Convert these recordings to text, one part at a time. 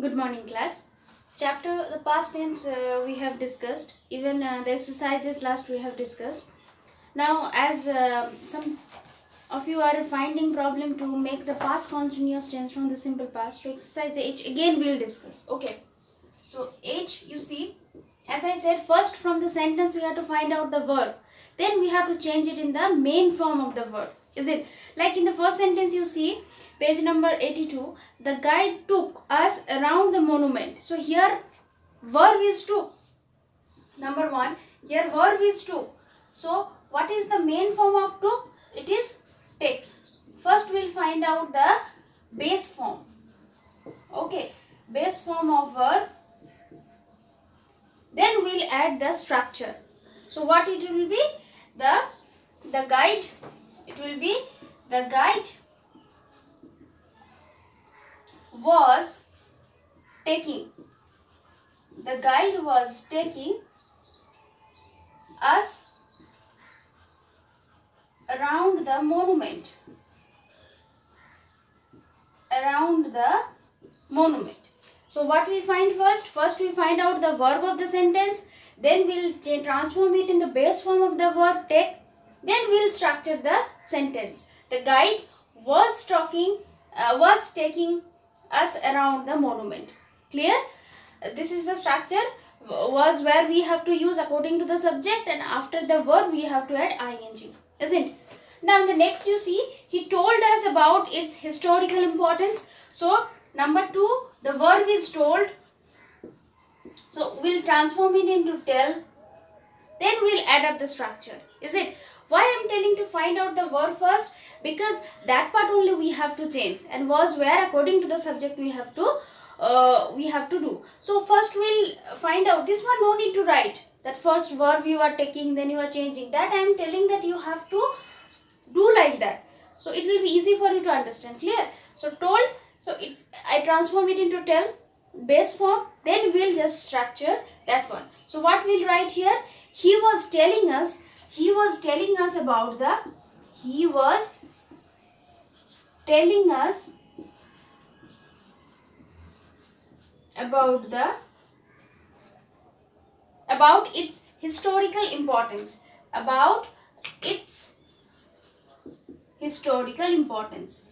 Good morning, class. Chapter the past tense we have discussed. Even the exercises last we have discussed. Now, as some of you are finding problem to make the past continuous tense from the simple past, to exercise the H again we'll discuss. Okay. So H, you see, as I said, first from the sentence we have to find out the verb. Then we have to change it in the main form of the verb. Is it like in the first sentence you see, page number 82, the guide took us around the monument. So here verb is took. Number one, here verb is took. So what is the main form of took? It is take. First we'll find out the base form. Okay, base form of verb. Then we'll add the structure. So what it will be? The guide. It will be the guide was taking. The guide was taking us around the monument. Around the monument. So what we find first? First we find out the verb of the sentence. Then we'll transform it in the base form of the verb take. Then we'll structure the sentence. The guide was taking us around the monument. Clear? This is the structure. Was where we have to use according to the subject, and after the verb we have to add ing. Isn't it? Now in the next you see, he told us about its historical importance. So number 2, the verb is told. So we'll transform it into tell. Then we'll add up the structure. Is it? Why I'm telling to find out the verb first? Because that part only we have to change, and was where according to the subject we have to do. So first we'll find out this one. No need to write that first verb you are taking, then you are changing. That I am telling that you have to do like that. So it will be easy for you to understand. Clear? So told. So I transform it into tell, base form. Then we'll just structure that one. So what we'll write here? He was telling us about the. He was telling us about its historical importance. About its historical importance.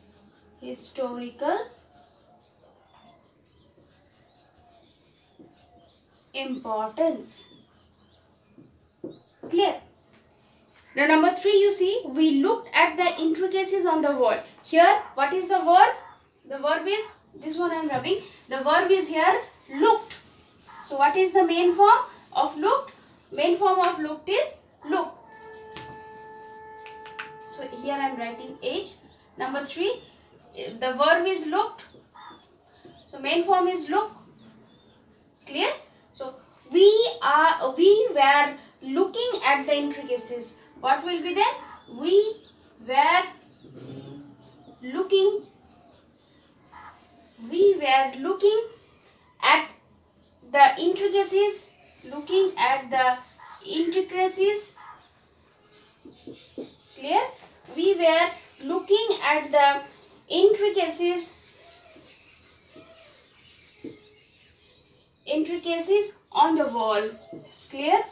Historical importance. Clear? Now number 3 you see, we looked at the intricacies on the wall. Here what is the verb? The verb is, this one I am rubbing. The verb is here looked. So what is the main form of looked? Main form of looked is look. So here I am writing H. Number 3, the verb is looked. So main form is look. Clear? So we were looking at the intricacies. What will be there? We were looking at the intricacies. Looking at the intricacies. Clear? We were looking at the intricacies on the wall. Clear?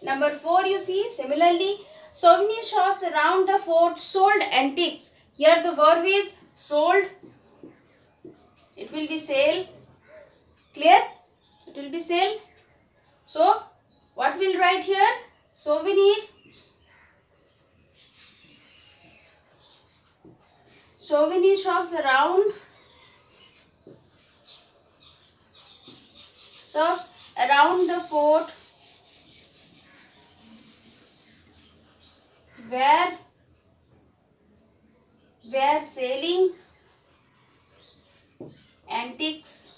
Number 4 you see, similarly, souvenir shops around the fort sold antiques. Here the verb is sold. It will be sale. Clear? It will be sale. So what we'll write here? Souvenir shops around the fort were selling antiques.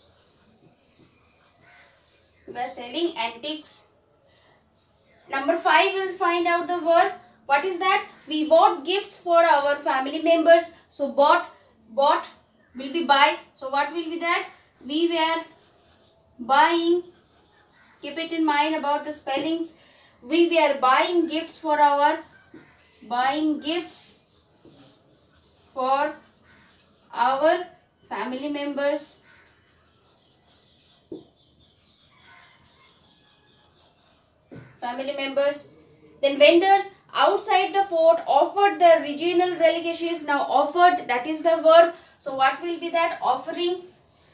Number 5 will find out the verb. What is that? We bought gifts for our family members. So bought will be buy. So what will be that? We were buying. Keep it in mind about the spellings. We were buying gifts for our family members, family members. Then vendors outside the fort offered the regional delicacies. Now offered, that is the verb. So what will be that? Offering.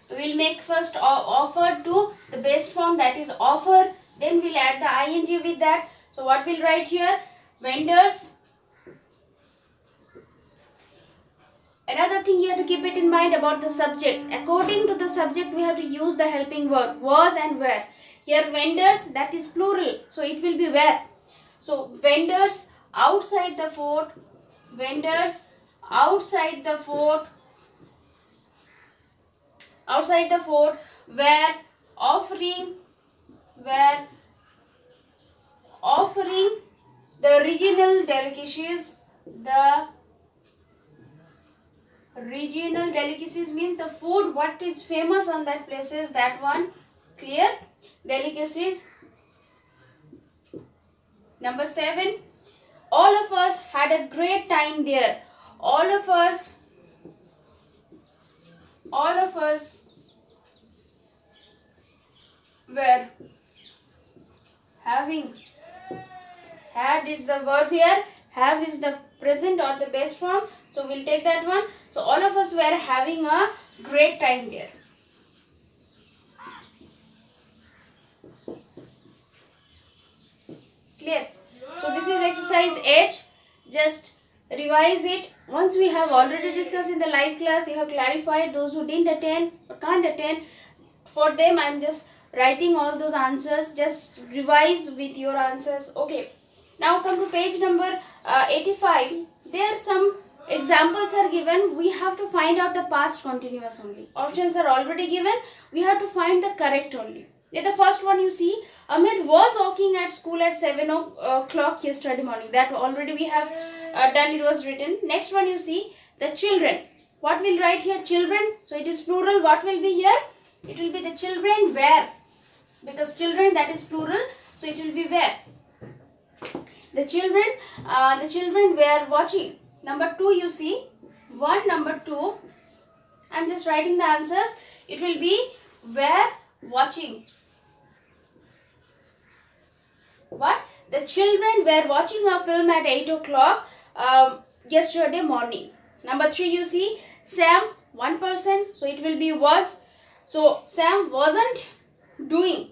We will make first offered to the base form, that is offer. Then we'll add the ing with that. So what we'll write here? Vendors. Another thing you have to keep it in mind about the subject. According to the subject, we have to use the helping verb was and were. Here vendors, that is plural, so it will be where. So vendors outside the fort, vendors outside the fort, outside the fort were offering the regional delicacies. The regional delicacies means the food what is famous on that places, that one. Clear? Delicacies. Number 7, all of us had a great time there. All of us were having. Had is the verb here, have is the present or the best form, so we'll take that one. So all of us were having a great time there. Clear? So this is exercise 8. Just revise it. Once we have already discussed in the live class, you have clarified. Those who didn't attend or can't attend, for them I'm just writing all those answers. Just revise with your answers. Okay. Now come to page number 85. There are some examples are given. We have to find out the past continuous only. Options are already given. We have to find the correct only. The first one you see, Amit was walking at school at 7 o'clock yesterday morning. That already we have done, it was written. Next one you see, the children. What will write here? Children. So it is plural. What will be here? It will be the children were. Because children, that is plural. So it will be where. The children were watching. Number 2 you see. 1, number 2. I am just writing the answers. It will be were watching. What? The children were watching a film at 8 o'clock yesterday morning. Number 3 you see, Sam, 1 person, so it will be was. So Sam wasn't doing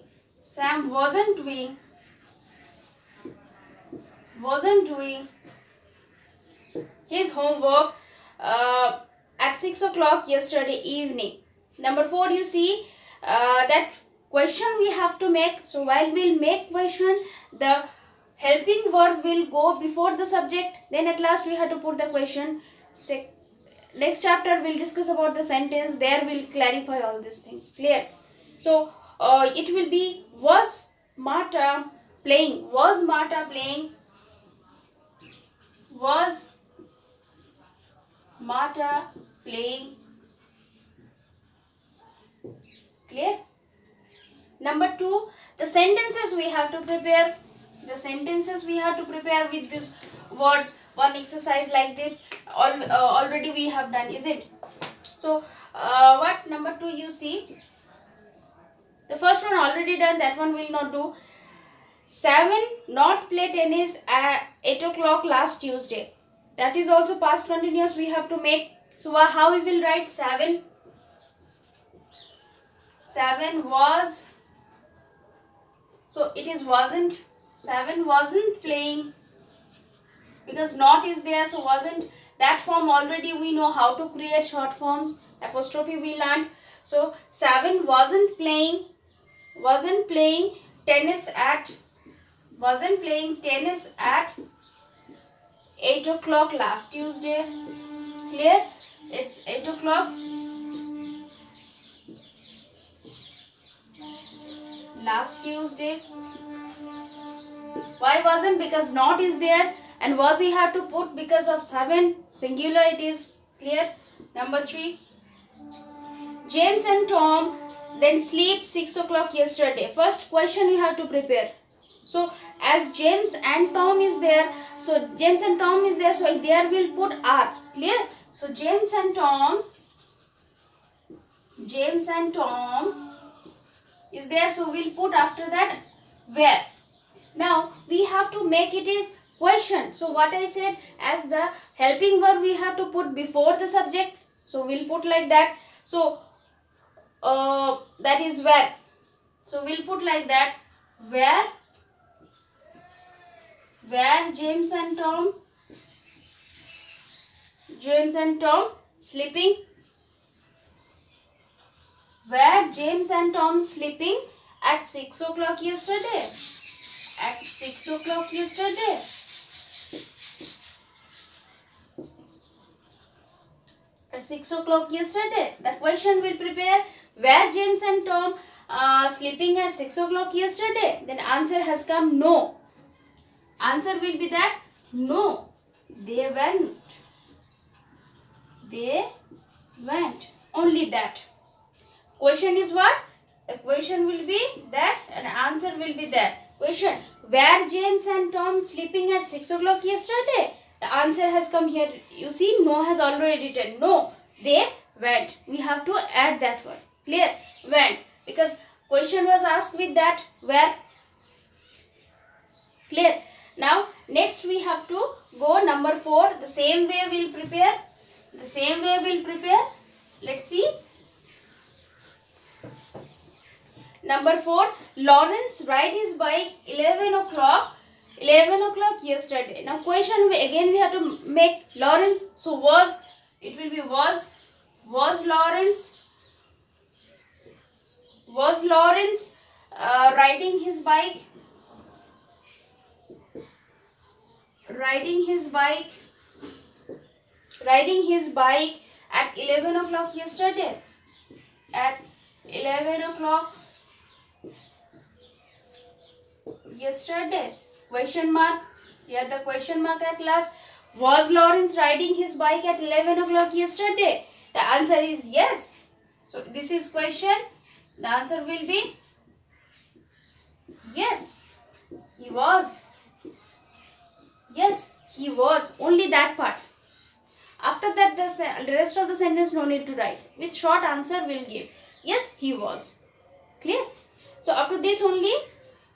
his homework at 6 o'clock yesterday evening. Number 4 you see, that question we have to make. So while we'll make question, the helping verb will go before the subject. Then at last we have to put the question. Next chapter we'll discuss about the sentence. There we'll clarify all these things. Clear? So it will be was Marta playing. Was Marta playing? Was Marta playing? Clear? Number 2, the sentences we have to prepare. The sentences we have to prepare with these words. One exercise like this already we have done, is it? So what number 2 you see? The first one already done, that one will not do. 7 not play tennis at 8 o'clock last Tuesday. That is also past continuous we have to make. So how we will write 7? 7 was. So it is wasn't. 7 wasn't playing. Because not is there, so wasn't. That form already we know how to create short forms. Apostrophe we learned. So 7 wasn't playing tennis at 8 o'clock last Tuesday. Clear? It's 8 o'clock last Tuesday. Why wasn't? Because not is there, and was we have to put because of 7 singular it is. Clear? Number 3, James and Tom then sleep 6 o'clock yesterday. First question you have to prepare. So as James and Tom is there, so James and Tom is there, so there will put are. Clear? So James and Tom's James and Tom is there, so we'll put after that where. Now we have to make it is question. So what I said, as the helping verb we have to put before the subject, so we'll put like that. So that is where, so we'll put like that, where James and Tom sleeping, where James and Tom sleeping at 6 o'clock yesterday, at 6 o'clock yesterday. At 6 o'clock yesterday. The question will prepare, where James and Tom sleeping at 6 o'clock yesterday. Then answer has come no. Answer will be that no, they went. They went. Only that. Question is what? The question will be that and answer will be that. Question, were James and Tom sleeping at 6 o'clock yesterday? The answer has come here. You see, no has already written. No, they went. We have to add that word. Clear? Went. Because question was asked with that where. Clear? Now, next we have to go number 4. The same way we'll prepare. The same way we'll prepare. Let's see. Number 4, Lawrence ride his bike 11 o'clock yesterday. Now question again we have to make Lawrence. So was, it will be was Lawrence riding his bike at 11 o'clock yesterday. At 11 o'clock yesterday. Question mark. Here the question mark at last. Was Lawrence riding his bike at 11 o'clock yesterday? The answer is yes. So this is question. The answer will be yes. He was. Yes, he was. Only that part. After that, the rest of the sentence no need to write. With short answer will give. Yes, he was. Clear? So up to this only.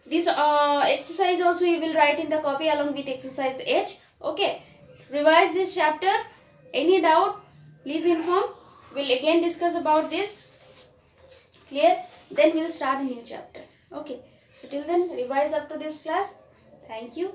This exercise also you will write in the copy along with exercise 8. Okay. Revise this chapter. Any doubt? Please inform. We'll again discuss about this. Clear? Then we'll start a new chapter. Okay. So till then, revise up to this class. Thank you.